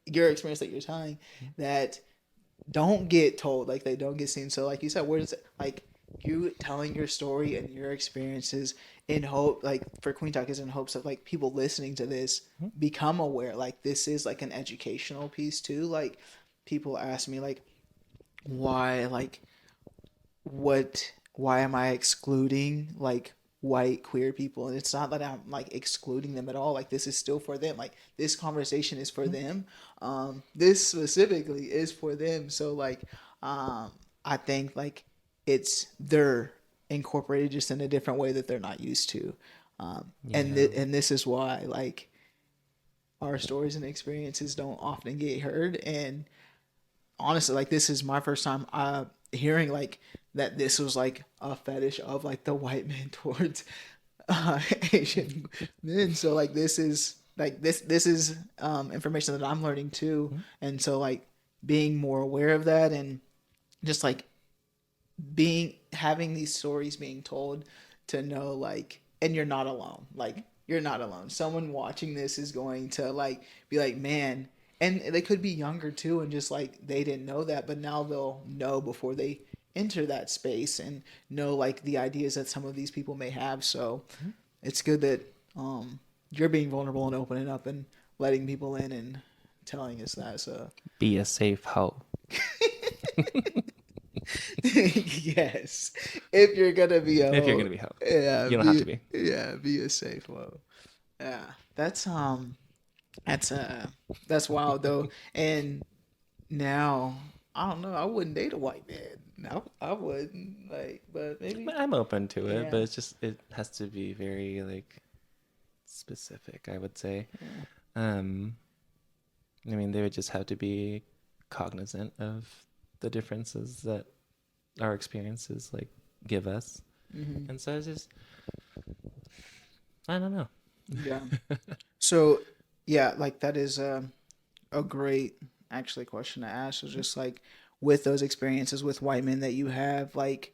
your experience that you're telling that don't get told, like they don't get seen. So like you said, where does it like you telling your story and your experiences in hope like for Queen Talk is in hopes of like people listening to this become aware like this is like an educational piece too. Like people ask me like why like why am I excluding like white queer people? And it's not that I'm like excluding them at all. Like this is still for them. Like this conversation is for them. This specifically is for them. So like um I think like they're incorporated just in a different way that they're not used to. Yeah. And this is why like our stories and experiences don't often get heard. And honestly, like this is my first time hearing like that this was like a fetish of like the white man towards Asian men. So like this is like this is information that I'm learning too, and so like being more aware of that and just like being having these stories being told to know like and you're not alone like you're not alone someone watching this is going to like be like man and they could be younger too and just like they didn't know that but now they'll know before they enter that space and know like the ideas that some of these people may have so it's good that you're being vulnerable and opening up and letting people in and telling us that so Be a safe hoe. yes. If you're gonna be a If you're hoe, gonna be hoe, you don't have to be. yeah, be a safe hoe. Yeah. That's that's wild though. And now I don't know, I wouldn't date a white man. No, I wouldn't like but maybe I'm open to it, but yeah. it's just it has to be very like specific, I would say. Yeah. Um, I mean, they would just have to be cognizant of the differences that our experiences like give us, Mm-hmm. and so it's just I don't know. Yeah. So, yeah, like that is a great actually question to ask. So just like with those experiences with white men that you have, like,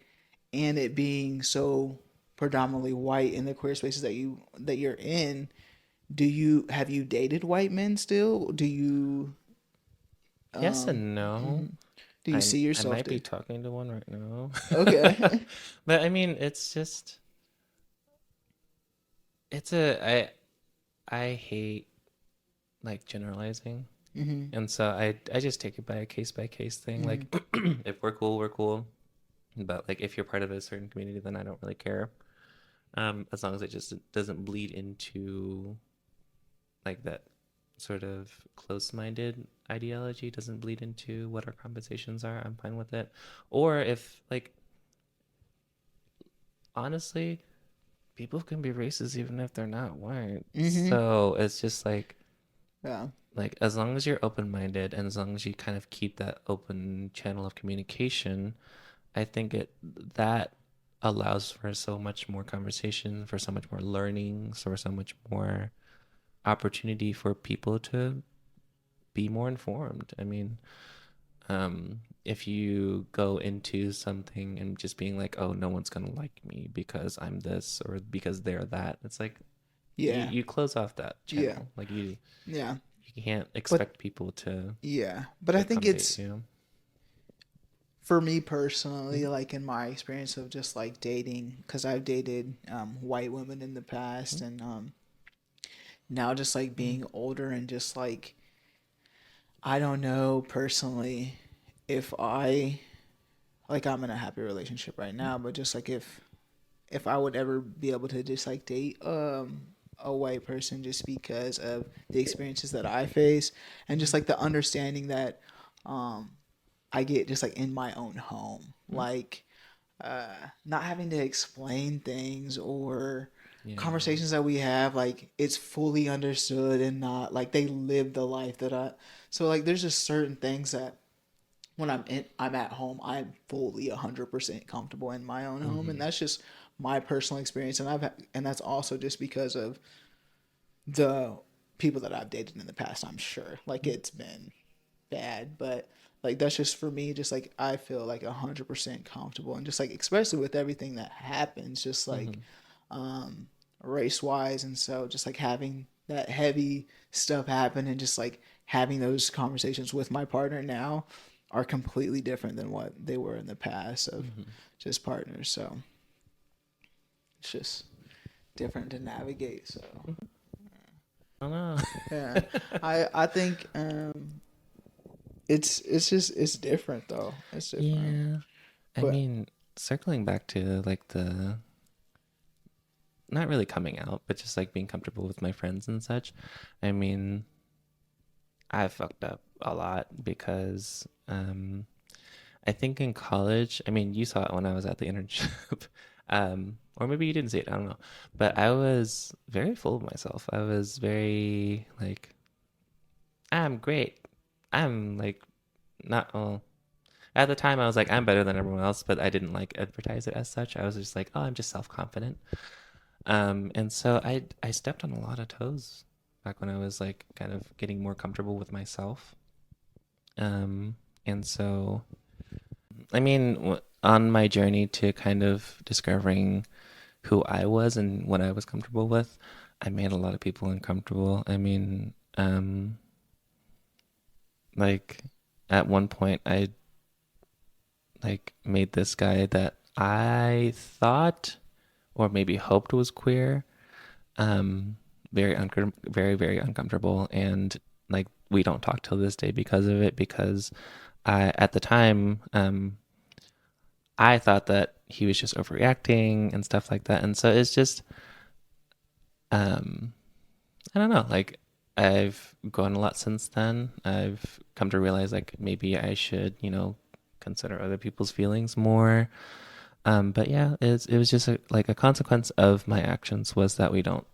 and it being so predominantly white in the queer spaces that you're in, do you have you dated white men still? Do you Yes um and no. mhm. Do you I see I yourself might be there? talking to one right now. Okay. But I mean, it's just it's a I hate like generalizing. Mhm. And so I just take it by case thing. Like Mhm. if we're cool, we're cool. But like if you're part of a certain community, then I don't really care. As long as it just doesn't bleed into like that sort of close-minded ideology doesn't bleed into what our conversations are, I'm fine with it. Or if like honestly, people can be racist even if they're not white. Mhm. So it's just Yeah. like as long as you're open-minded and as long as you kind of keep that open channel of communication, I think it that allows for so much more conversation, for so much more learning, for so much more opportunity for people to be more informed. I mean, if you go into something and just being like, oh, no one's gonna like me because I'm this or because they're that, it's like Yeah. you close off that Yeah. channel. Like Yeah. you can't But expect people yeah. But to I think accommodate it's you. for me personally, Mm-hmm. like in my experience of just like dating, because I've dated white women in the past, and now just like Mm-hmm. being older and just like I don't know personally if I like I'm in a happy relationship right now, but just like if I would ever be able to just like date a white person just because of the experiences that I face and just Mm-hmm. like the understanding that um I get just like in my own home. Mm-hmm. Like not having to explain things or Yeah. conversations that we have like it's fully understood and not like they live the life that I so like there's just certain things that when I'm at home I'm fully 100% comfortable in my own home and Mm-hmm. that's just my personal experience and that's also just because of the people that I've dated in the past I'm sure like it's been bad, but like that's just for me. Just like I feel like 100% comfortable, and just like especially with everything that happens, just like Mm-hmm. um, race wise, and so just like having that heavy stuff happen, and just like having those conversations with my partner now are completely different than what they were in the past of Mm-hmm. just partners. So it's just different to navigate. So I don't know. yeah, I think it's just it's different though. It's different, Yeah. I but mean, circling back to like the not really coming out, but just like being comfortable with my friends and such. I mean, I fucked up a lot because I think in college, I mean, you saw it when I was at the internship. Or maybe you didn't see it, I don't know. But I was very full of myself. I was very like, I'm great. I'm like not well, at the time I was like I'm better than everyone else, but I didn't like advertise it as such. I was just like, oh, I'm just self-confident. And so I stepped on a lot of toes back when I was like kind of getting more comfortable with myself. Um, and so I mean, on my journey to kind of discovering who I was and what I was comfortable with, I made a lot of people uncomfortable. I mean, like at one point I like made this guy that I thought or maybe hoped was queer um very uncomfortable, and like we don't talk till this day because of it, because I at the time I thought that he was just overreacting and stuff like that, and so it's just um I don't know, like I've grown a lot since then. I've come to realize like maybe I should, consider other people's feelings more. But yeah, it was just like a consequence of my actions was that we don't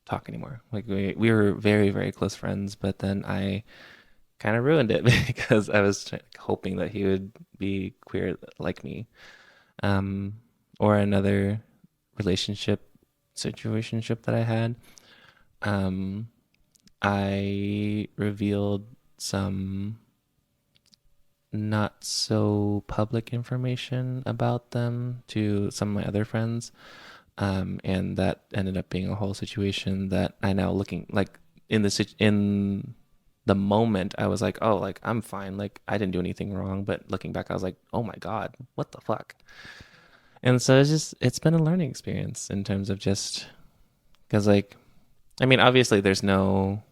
talk anymore. Like we were very, very close friends, but then I kind of ruined it because I was hoping that he would be queer like me. Um, or another relationship. situationship that I had. Um, I revealed some not so public information about them to some of my other friends. And that ended up being a whole situation that I now looking like in the moment I was like, oh, like I'm fine, like I didn't do anything wrong. But looking back, I was like, oh my God, what the fuck? And so it's been a learning experience in terms of just because like I mean obviously there's no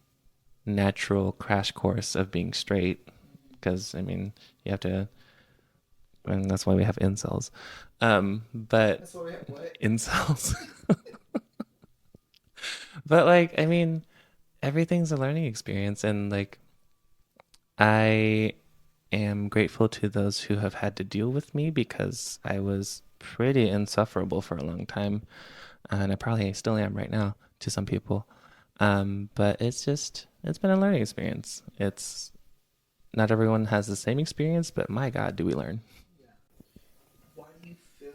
natural crash course of being straight because I mean you have to and that's why we have incels. But That's what we have. What? incels. But like, I mean, everything's a learning experience, and like, I am grateful to those who have had to deal with me because I was pretty insufferable for a long time, and I probably still am right now to some people. But it's been a learning experience. It's not everyone has the same experience, but my God, do we learn? Yeah. Why do you feel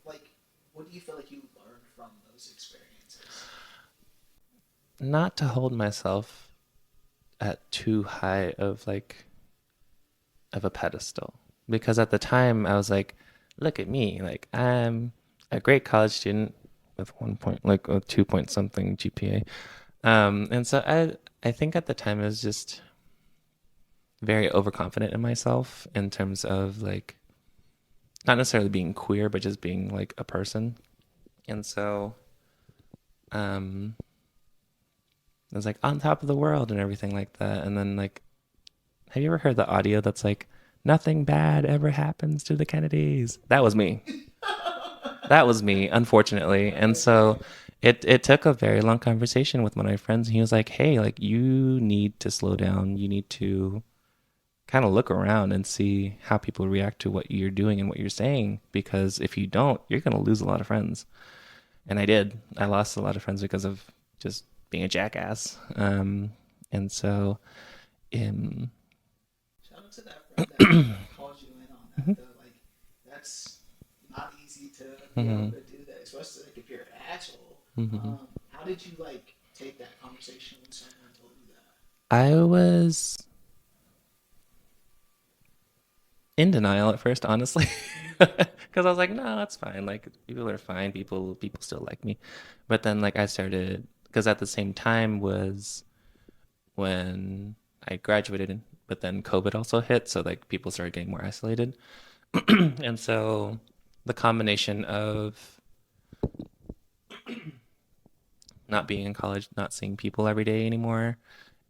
like what do you feel like you learned from those experiences? Not to hold myself at too high of a pedestal because at the time I was like, look at me, like I'm a great college student with 1 point like a 2 point something GPA. And so I think at the time I was just very overconfident in myself in terms of like not necessarily being queer, but just being like a person. And so um I was like on top of the world and everything like that. And then like have you ever heard the audio that's like nothing bad ever happens to the Kennedys? That was me. That was me, unfortunately. And so Okay. it took a very long conversation with one of my friends, and he was like, "Hey, like you need to slow down. You need to kind of look around and see how people react to what you're doing and what you're saying, because if you don't, you're gonna lose a lot of friends." And I did. I lost a lot of friends because of just being a jackass. And so, um, Shout out to that friend that called you in on that though. Like that's not easy to be able mhm, to do that, especially like if you're an asshole. mhm. How did you like take that conversation when someone told you that? I was in denial at first, honestly, because I was like, no, that's fine. Like people are fine. People still like me. But then like I started because at the same time was when I graduated, but then COVID also hit, so like people started getting more isolated, and so the combination of not being in college, not seeing people every day anymore,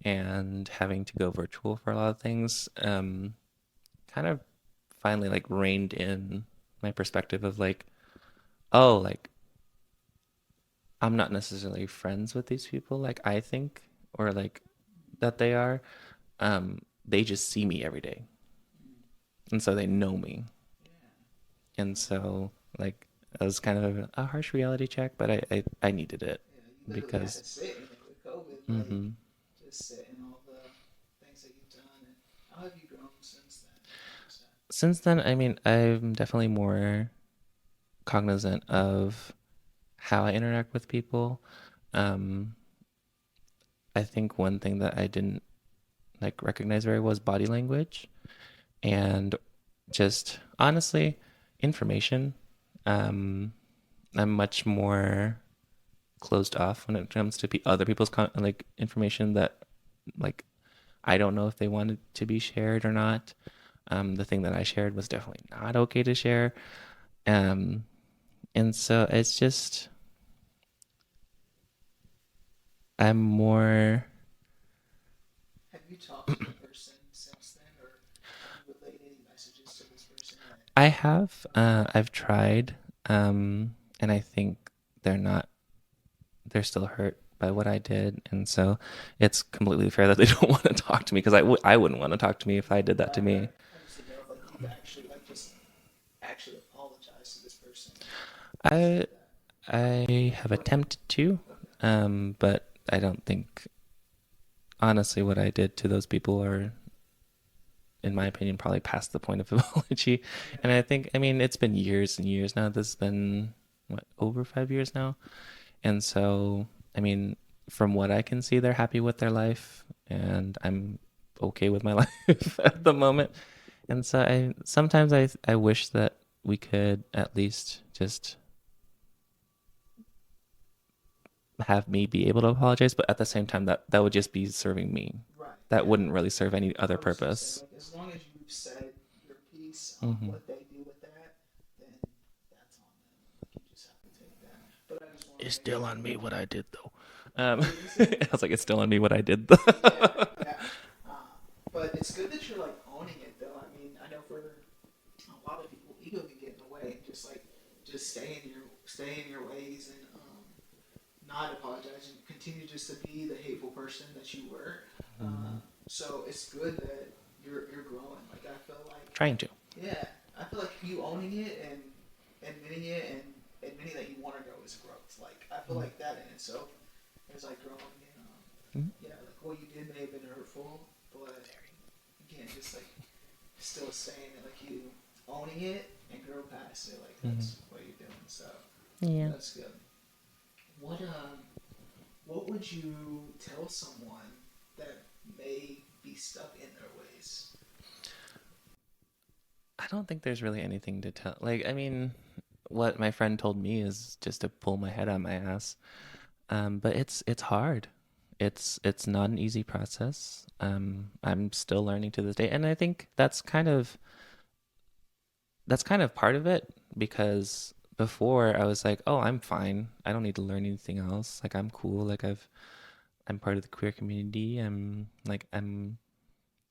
and having to go virtual for a lot of things, kind of finally like reined in my perspective of like, oh, like I'm not necessarily friends with these people like I think or like that they are. They just see me every day. And so they know me. Yeah. And so like it was kind of a harsh reality check, but I needed it Yeah, you literally had because to sit in it with COVID, like hmm just sit in all the things that you've done, and how have you grown since then? Would you say? since then, I mean, I'm definitely more cognizant of how I interact with people. Um, I think one thing that I didn't like recognize very well was body language and just honestly information. Um, I'm much more closed off when it comes to other people's like information that like I don't know if they wanted to be shared or not. The thing that I shared was definitely not okay to share. Um, and so it's just I'm more. Have you talked to the person since then, or have you relayed any messages to this person that I have don't know? I've tried, and I think they're not. They're still hurt by what I did, and so it's completely fair that they don't want to talk to me because I wouldn't want to talk to me if I did that to Right, me. right. I just didn't know if like you've actually like just actually apologized to this person and said I that. I have attempted to, Okay. but I don't think honestly what I did to those people are, in my opinion, probably past the point of apology. Yeah. And I think, I mean, it's been years and years now. This has been. what, over 5 years now. And so, I mean, from what I can see, they're happy with their life, and I'm okay with my life at the moment. And so I sometimes I wish that we could at least just have me be able to apologize, but at the same time that would just be serving me. Right. That Yeah. wouldn't really serve any I other was just say purpose. like as long as you've said your piece on Hmm. what they do with that, then that's on them. Like you just have to take that. But I just want to It's make still sure. on me what I did though. What did you say? I was like, it's still on me what I did though. Yeah, yeah. Uh, but it's good that you're like owning it though. I mean, I know for a lot of people, ego can get in the way and just stay in your ways and not apologize and continue just to be the hateful person that you were. Mm, So it's good that you're growing. Like I feel like trying to. yeah, I feel like you owning it and admitting it and admitting that you want to grow is growth. Like I feel Mm, like that in itself is like growing. And mm, yeah, like what you did may have been hurtful, but again, just like still saying it, like you owning it and grow past it. Like mm. that's what you're doing. So Yeah. that's good. What what would you tell someone that may be stuck in their ways? I don't think there's really anything to tell. Like, I mean, what my friend told me is just to pull my head out my ass. But it's hard. It's not an easy process. I'm still learning to this day, and I think that's kind of part of it because before I was like, oh, I'm fine. I don't need to learn anything else. Like I'm cool. Like I'm part of the queer community. I'm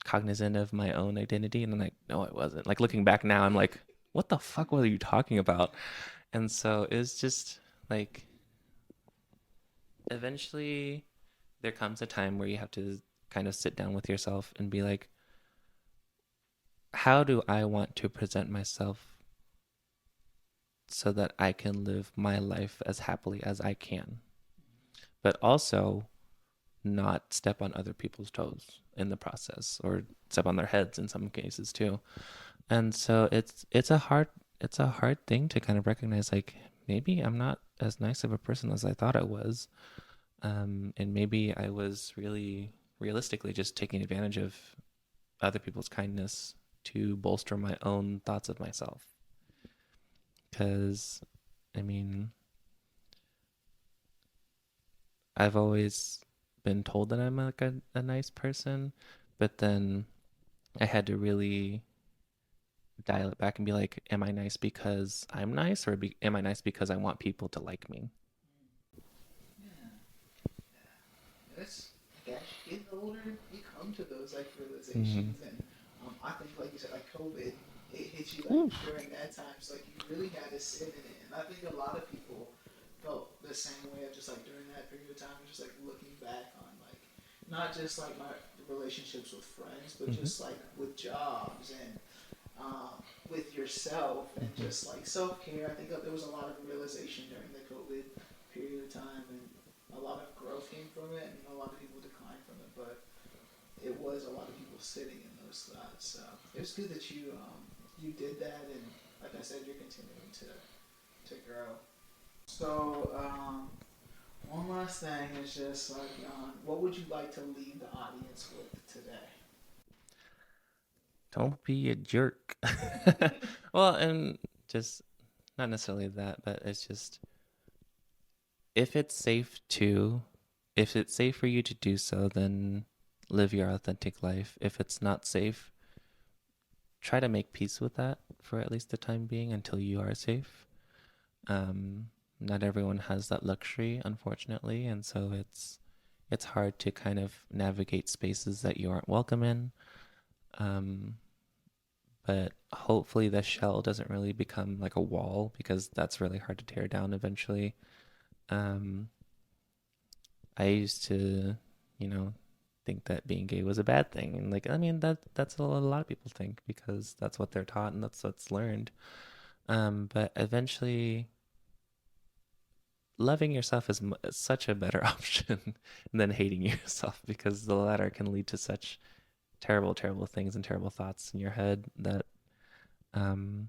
cognizant of my own identity, and I'm like, no, I wasn't. Like looking back now, I'm like, what the fuck were you talking about? And so it's just like eventually there comes a time where you have to kind of sit down with yourself and be like, how do I want to present myself so that I can live my life as happily as I can, but also not step on other people's toes in the process or step on their heads in some cases too. And so it's a hard thing to kind of recognize like maybe I'm not as nice of a person as I thought I was. And maybe I was really realistically just taking advantage of other people's kindness to bolster my own thoughts of myself. Because, I mean, I've always been told that I'm like a nice person, but then I had to really dial it back and be like, am I nice because I'm nice, or am I nice because I want people to like me? Yeah, it's like as you get older, you come to those like Mm-hmm. realizations, and I think like you said, like COVID, it hit you like Ooh. during that time, so like you really had to sit in it, and I think a lot of people felt the same way of just like during that period of time, just like looking back on like not just like my relationships with friends, but Mm-hmm. just like with jobs and with yourself and Mm-hmm. just like self care. I think there was a lot of realization during the COVID period of time, and a lot of growth came from it, and a lot of people declined from it. But it was a lot of people sitting in those thoughts. So it was good that you did that, and like I said, you're continuing to grow. So one last thing is just like, what would you like to leave the audience with today? Don't be a jerk. Well, and just not necessarily that, but it's just if it's safe to, if it's safe for you to do so, then live your authentic life. If it's not safe, try to make peace with that for at least the time being until you are safe. Um, Not everyone has that luxury, unfortunately, and so it's hard to kind of navigate spaces that you aren't welcome in. Um, but hopefully the shell doesn't really become like a wall because that's really hard to tear down eventually. Um, I used to, you know, think that being gay was a bad thing, and like I mean that's what a lot of people think because that's what they're taught and that's what's learned. But eventually, loving yourself is such a better option than hating yourself because the latter can lead to such terrible, terrible things and terrible thoughts in your head that um,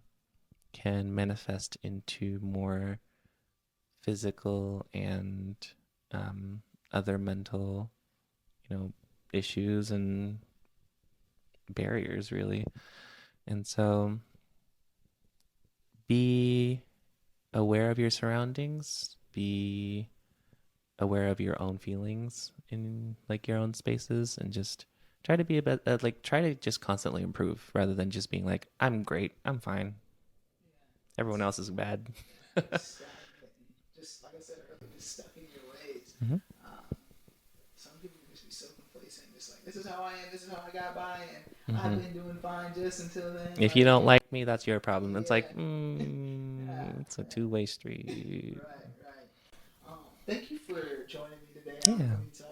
can manifest into more. physical and um, other mental, you know, issues and barriers, really. And so be aware of your surroundings, be aware of your own feelings in like your own spaces, and just try to be a bit like try to just constantly improve rather than just being like, I'm great, I'm fine, everyone else is bad. Just stagnant. Just like I said earlier, just stuck in your ways. Mm-hmm. Um, some people can just be so complacent, just like this is how I am, this is how I got by, and I've Mm-hmm. been doing fine just until then. If you Like, don't like me, that's your problem. It's yeah, like, yeah, it's a two-way street. right, right. Thank you for joining me today on Yeah, Kueen Talk.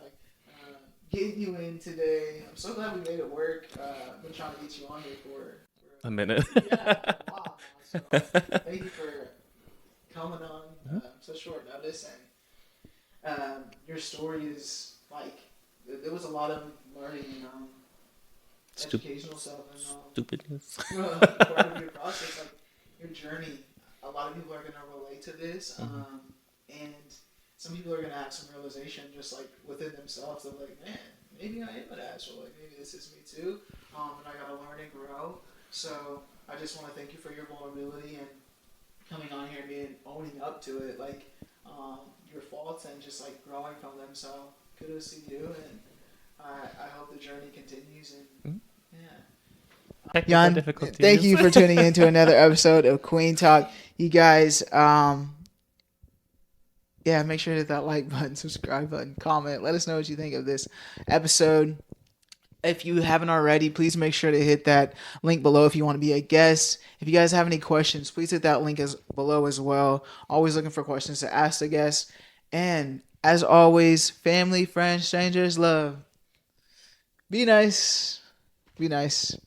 Getting you in today. I'm so glad we made it work. I've been trying to get you on here a minute. yeah, for a while now. So thank you for coming on such short notice. And your story is like there was a lot of learning and educational stuff and Stupidness. part of your process, like your journey. A lot of people are gonna relate to this, Mm-hmm. and some people are gonna have some realization just like within themselves. They're like, man, maybe I am an asshole. Like maybe this is me too, and I gotta learn and grow. So I just want to thank you for your vulnerability and coming on here and owning up to it, like your faults and just like growing from them. So kudos to you, and I hope the journey continues. And Mhm. yeah. Technical Jan, thank difficulties. you for tuning in to another episode of Kueen Talk. You guys, yeah, make sure to hit that like button, subscribe button, comment. Let us know what you think of this episode. If you haven't already, please make sure to hit that link below if you want to be a guest. If you guys have any questions, please hit that link as below as well. Always looking for questions to ask the guests. And as always, family, friends, strangers, love. Be nice. Be nice.